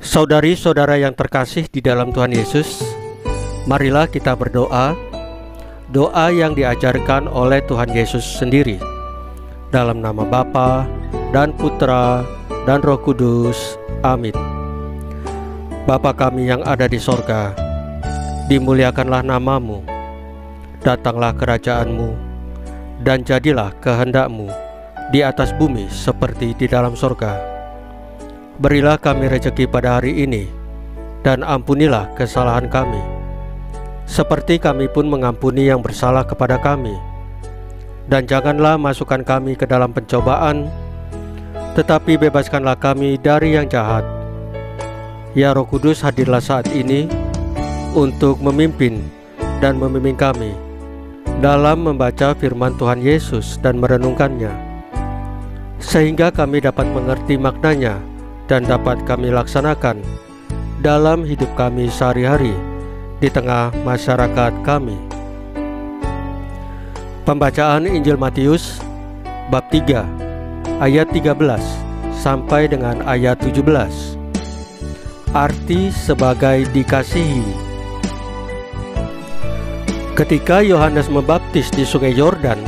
Saudari-saudara yang terkasih di dalam Tuhan Yesus, marilah kita berdoa, doa yang diajarkan oleh Tuhan Yesus sendiri. Dalam nama Bapa dan Putra dan Roh Kudus. Amin. Bapa kami yang ada di sorga, dimuliakanlah namamu, datanglah kerajaanmu, dan jadilah kehendakmu di atas bumi seperti di dalam sorga. Berilah kami rezeki pada hari ini, dan ampunilah kesalahan kami, seperti kami pun mengampuni yang bersalah kepada kami. Dan janganlah masukkan kami ke dalam pencobaan, tetapi bebaskanlah kami dari yang jahat. Ya Roh Kudus, hadirlah saat ini untuk memimpin dan membimbing kami dalam membaca firman Tuhan Yesus dan merenungkannya, sehingga kami dapat mengerti maknanya dan dapat kami laksanakan dalam hidup kami sehari-hari di tengah masyarakat kami. Pembacaan Injil Matius bab 3 ayat 13 sampai dengan ayat 17. Arti sebagai dikasihi. Ketika Yohanes membaptis di Sungai Yordan,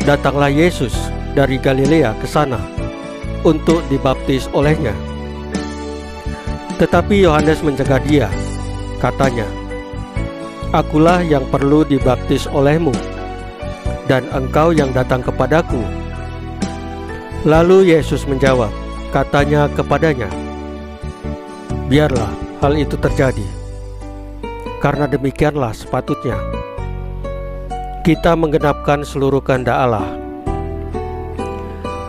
datanglah Yesus dari Galilea ke sana untuk dibaptis olehnya. Tetapi Yohanes mencegah dia, katanya, "Akulah yang perlu dibaptis olehmu, dan engkau yang datang kepadaku." Lalu Yesus menjawab, katanya kepadanya, "Biarlah hal itu terjadi, karena demikianlah sepatutnya kita menggenapkan seluruh kehendak Allah."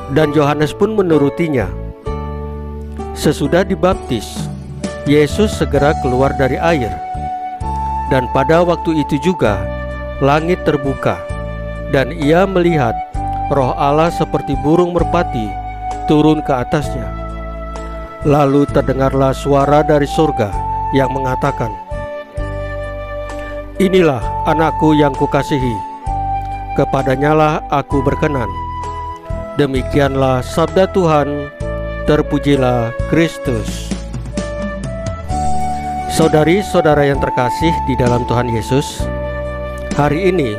Dan Yohanes pun menurutinya. Sesudah dibaptis, Yesus segera keluar dari air, dan pada waktu itu juga langit terbuka, dan ia melihat Roh Allah seperti burung merpati turun ke atasnya. Lalu terdengarlah suara dari surga yang mengatakan, "Inilah anakku yang kukasihi, kepadanyalah aku berkenan." Demikianlah sabda Tuhan, terpujilah Kristus. Saudari-saudara yang terkasih di dalam Tuhan Yesus, hari ini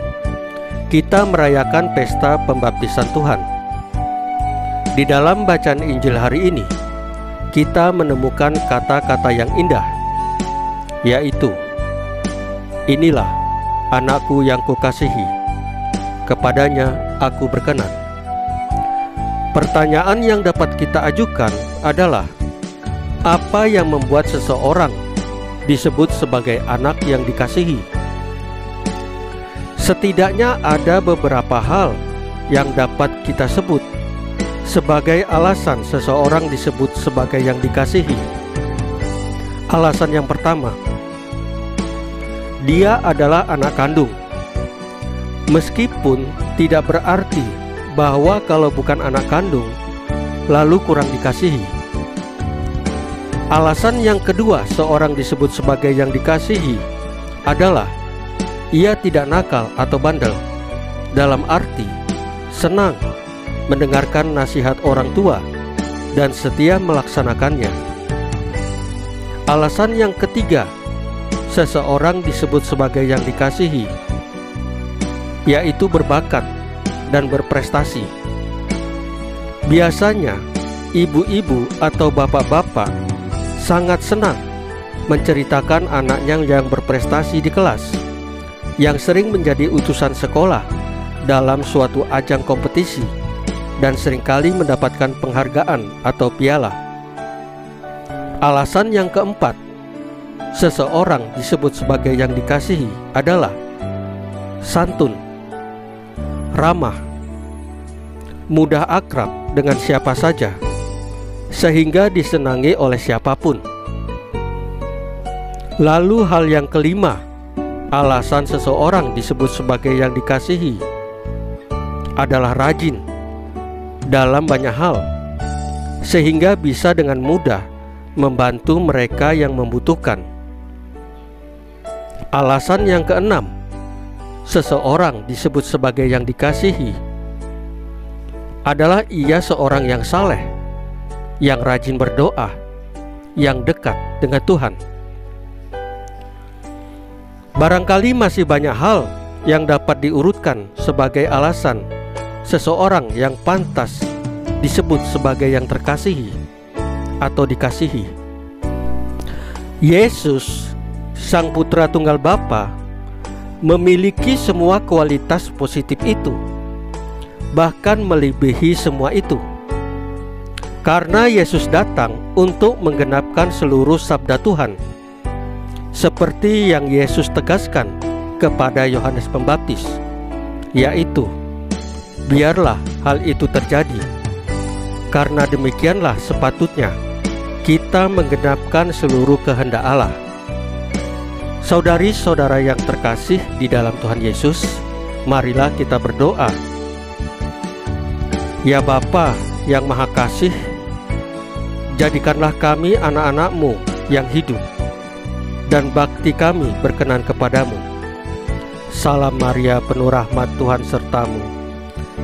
kita merayakan pesta pembaptisan Tuhan. Di dalam bacaan Injil hari ini, kita menemukan kata-kata yang indah, yaitu, "Inilah anakku yang kukasihi, kepadanya aku berkenan." Pertanyaan yang dapat kita ajukan adalah, apa yang membuat seseorang disebut sebagai anak yang dikasihi? Setidaknya ada beberapa hal yang dapat kita sebut sebagai alasan seseorang disebut sebagai yang dikasihi. Alasan yang pertama, dia adalah anak kandung. Meskipun tidak berarti bahwa kalau bukan anak kandung, lalu kurang dikasihi. Alasan yang kedua seorang disebut sebagai yang dikasihi adalah ia tidak nakal atau bandel, dalam arti senang mendengarkan nasihat orang tua dan setia melaksanakannya. Alasan yang ketiga seseorang disebut sebagai yang dikasihi, yaitu berbakat dan berprestasi. Biasanya ibu-ibu atau bapak-bapak sangat senang menceritakan anaknya yang berprestasi di kelas, yang sering menjadi utusan sekolah dalam suatu ajang kompetisi dan seringkali mendapatkan penghargaan atau piala. Alasan yang keempat seseorang disebut sebagai yang dikasihi adalah santun, ramah, mudah akrab dengan siapa saja, sehingga disenangi oleh siapapun. Lalu hal yang kelima, alasan seseorang disebut sebagai yang dikasihi adalah rajin dalam banyak hal, sehingga bisa dengan mudah membantu mereka yang membutuhkan. Alasan yang keenam, seseorang disebut sebagai yang dikasihi adalah ia seorang yang saleh, yang rajin berdoa, yang dekat dengan Tuhan. Barangkali masih banyak hal yang dapat diurutkan sebagai alasan seseorang yang pantas disebut sebagai yang terkasihi atau dikasihi. Yesus, Sang Putra Tunggal Bapa, memiliki semua kualitas positif itu, bahkan melebihi semua itu. Karena Yesus datang untuk menggenapkan seluruh sabda Tuhan, seperti yang Yesus tegaskan kepada Yohanes Pembaptis, yaitu, biarlah hal itu terjadi, karena demikianlah sepatutnya kita menggenapkan seluruh kehendak Allah. Saudari-saudara yang terkasih di dalam Tuhan Yesus, marilah kita berdoa. Ya Bapa yang Maha Kasih, jadikanlah kami anak-anak-Mu yang hidup, dan bakti kami berkenan kepadamu. Salam Maria, penuh rahmat, Tuhan sertamu.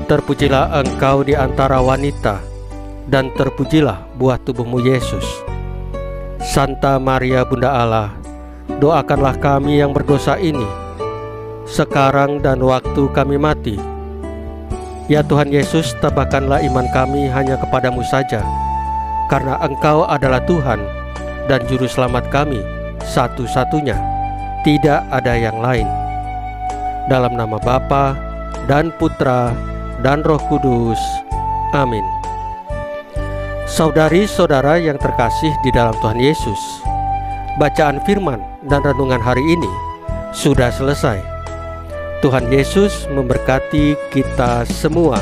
Terpujilah engkau di antara wanita, dan terpujilah buah tubuhmu Yesus. Santa Maria Bunda Allah, doakanlah kami yang berdosa ini, sekarang dan waktu kami mati. Ya Tuhan Yesus, tabahkanlah iman kami hanya kepadamu saja, karena Engkau adalah Tuhan dan Juru Selamat kami satu-satunya, tidak ada yang lain. Dalam nama Bapa dan Putra dan Roh Kudus. Amin. Saudari-saudara yang terkasih di dalam Tuhan Yesus, bacaan firman dan renungan hari ini sudah selesai. Tuhan Yesus memberkati kita semua.